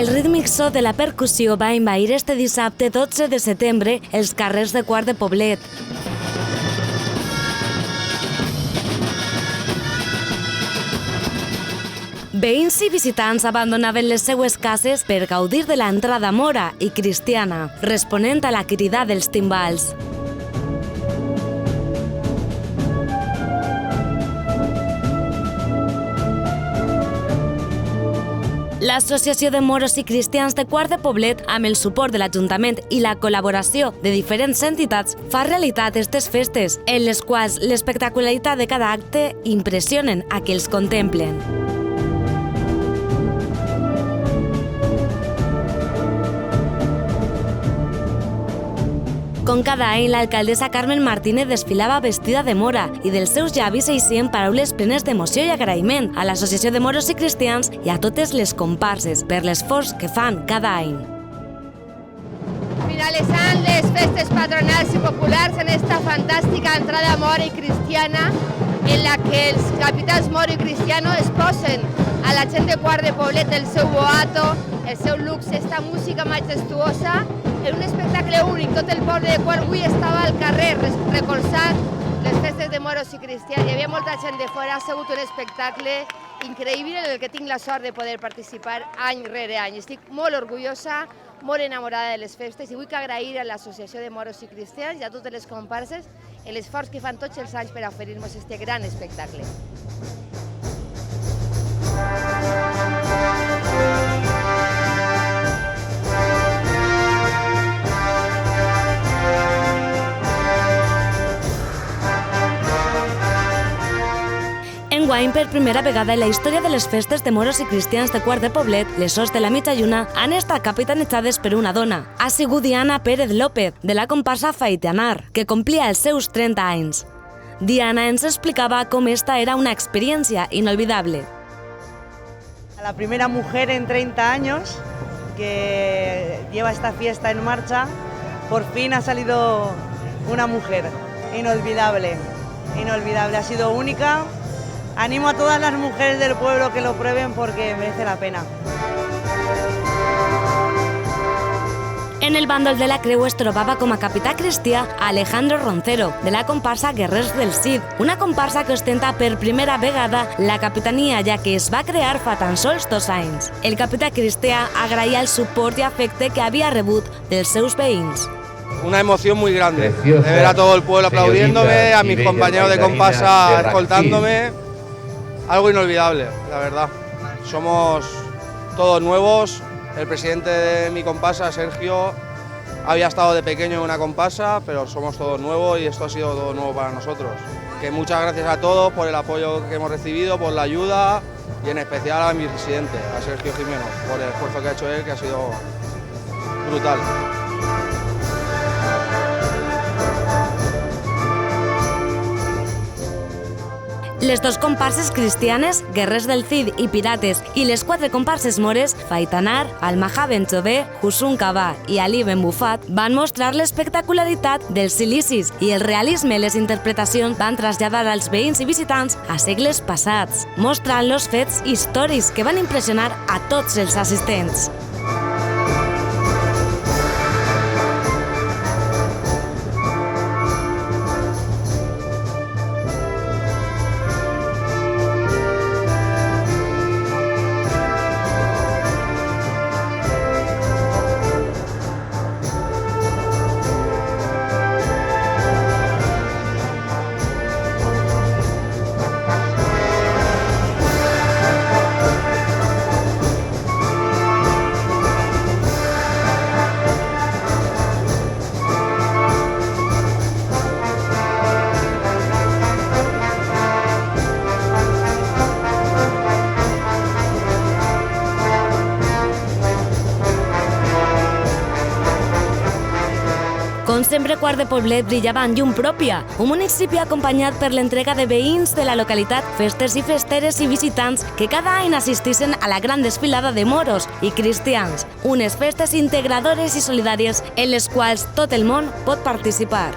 El rítmic so de la percussió va envair este dissabte 12 de setembre els carrers de Quart de Poblet. Veïns i visitants abandonaven les seues cases per gaudir de l'entrada mora i cristiana, responent a la crida dels timbals. L'Associació de Moros i Cristians de Quart de Poblet, amb el suport de l'Ajuntament i la col·laboració de diferents entitats, fa realitat aquestes festes, en les quals l'espectacularitat de cada acte impressionen a qui els contemplen. Com cada any, l'alcaldessa Carmen Martínez desfilava vestida de mora i dels seus llavis eixien paraules plenes d'emoció i agraïment a l'Associació de Moros i Cristians i a totes les comparses per l'esforç que fan cada any. Finalitzant les festes patronals i populars en esta fantàstica entrada mora i cristiana en la que els capitans moro i cristiano exposen a la gent de Quart de Poblet el seu boato, el seu luxe, esta música majestuosa, en un espectacle únic. Tot el poble de Quart avui estava al carrer recolzant les festes de moros i cristians. Hi havia molta gent de fora, ha sigut un espectacle increïble en el que tinc la sort de poder participar any rere any. Estic molt orgullosa, molt enamorada de les festes i vull agrair a l'Associació de Moros i Cristians i a totes les comparses l'esforç que fan tots els anys per oferir-nos aquest gran espectacle. Enguany, per primera vegada en la història de les festes de moros i cristians de Quart de Poblet, les Sos de la Mitja Lluna han estat capitanejades per una dona. Ha sigut Diana Pérez López, de la comparsa Faitanar, que complia els seus 30 anys. Diana ens explicava com esta era una experiencia inolvidable. La primera mujer en 30 años que lleva esta fiesta en marcha, por fin ha salido una mujer. Inolvidable, inolvidable, ha sido única. Animo a todas las mujeres del pueblo que lo prueben porque merece la pena. En el bàndol de la Creu es trobava com a capità cristià Alejandro Roncero, de la comparsa Guerrers del Cid, una comparsa que ostenta per primera vegada la capitania, ja que es va crear fa tan sols 2 anys. El capità cristià agraïa el suport i afecte que havia rebut dels seus veïns. Una emoción muy grande, de ver a todo el pueblo aplaudiéndome, a mis compañeros de comparsa escoltándome. Algo inolvidable, la verdad. Somos todos nuevos. El presidente de mi comparsa, Sergio, había estado de pequeño en una comparsa, pero somos todos nuevos y esto ha sido todo nuevo para nosotros. Que muchas gracias a todos por el apoyo que hemos recibido, por la ayuda y en especial a mi presidente, a Sergio Jimeno, por el esfuerzo que ha hecho él, que ha sido brutal. Les 2 comparses cristianes, Guerrers del Cid i Pirates, i les 4 comparses mores, Faitanar, Almaja Ben Jové, Husun Cabà i Ali Ben Bufat, van mostrar l'espectacularitat dels silicis i el realisme i les interpretacions van traslladar als veïns i visitants a segles passats, mostrant-los fets històrics que van impressionar a tots els assistents. Com sempre, Quart de Poblet brillava en llum pròpia, un municipi acompanyat per l'entrega de veïns de la localitat, festes i festeres i visitants que cada any assistixen a la gran desfilada de moros i cristians, unes festes integradores i solidàries en les quals tot el món pot participar.